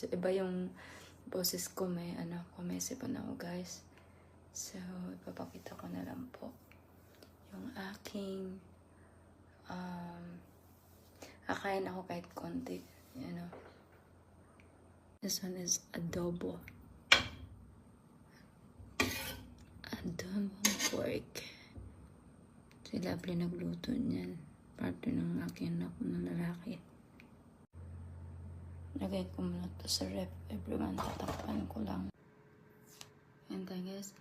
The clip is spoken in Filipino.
medyo iba yung boses ko, may kumesipon ako guys. So, ipapakita ko na lang po yung aking kakain ako kahit konti, This one is adobo. Adobo pork. Si Lovely nagluto niyan. Parte ng aking anak na lalaki. Lagay ko muna to sa ref. Everyone, tatakpan ko lang. And I guess,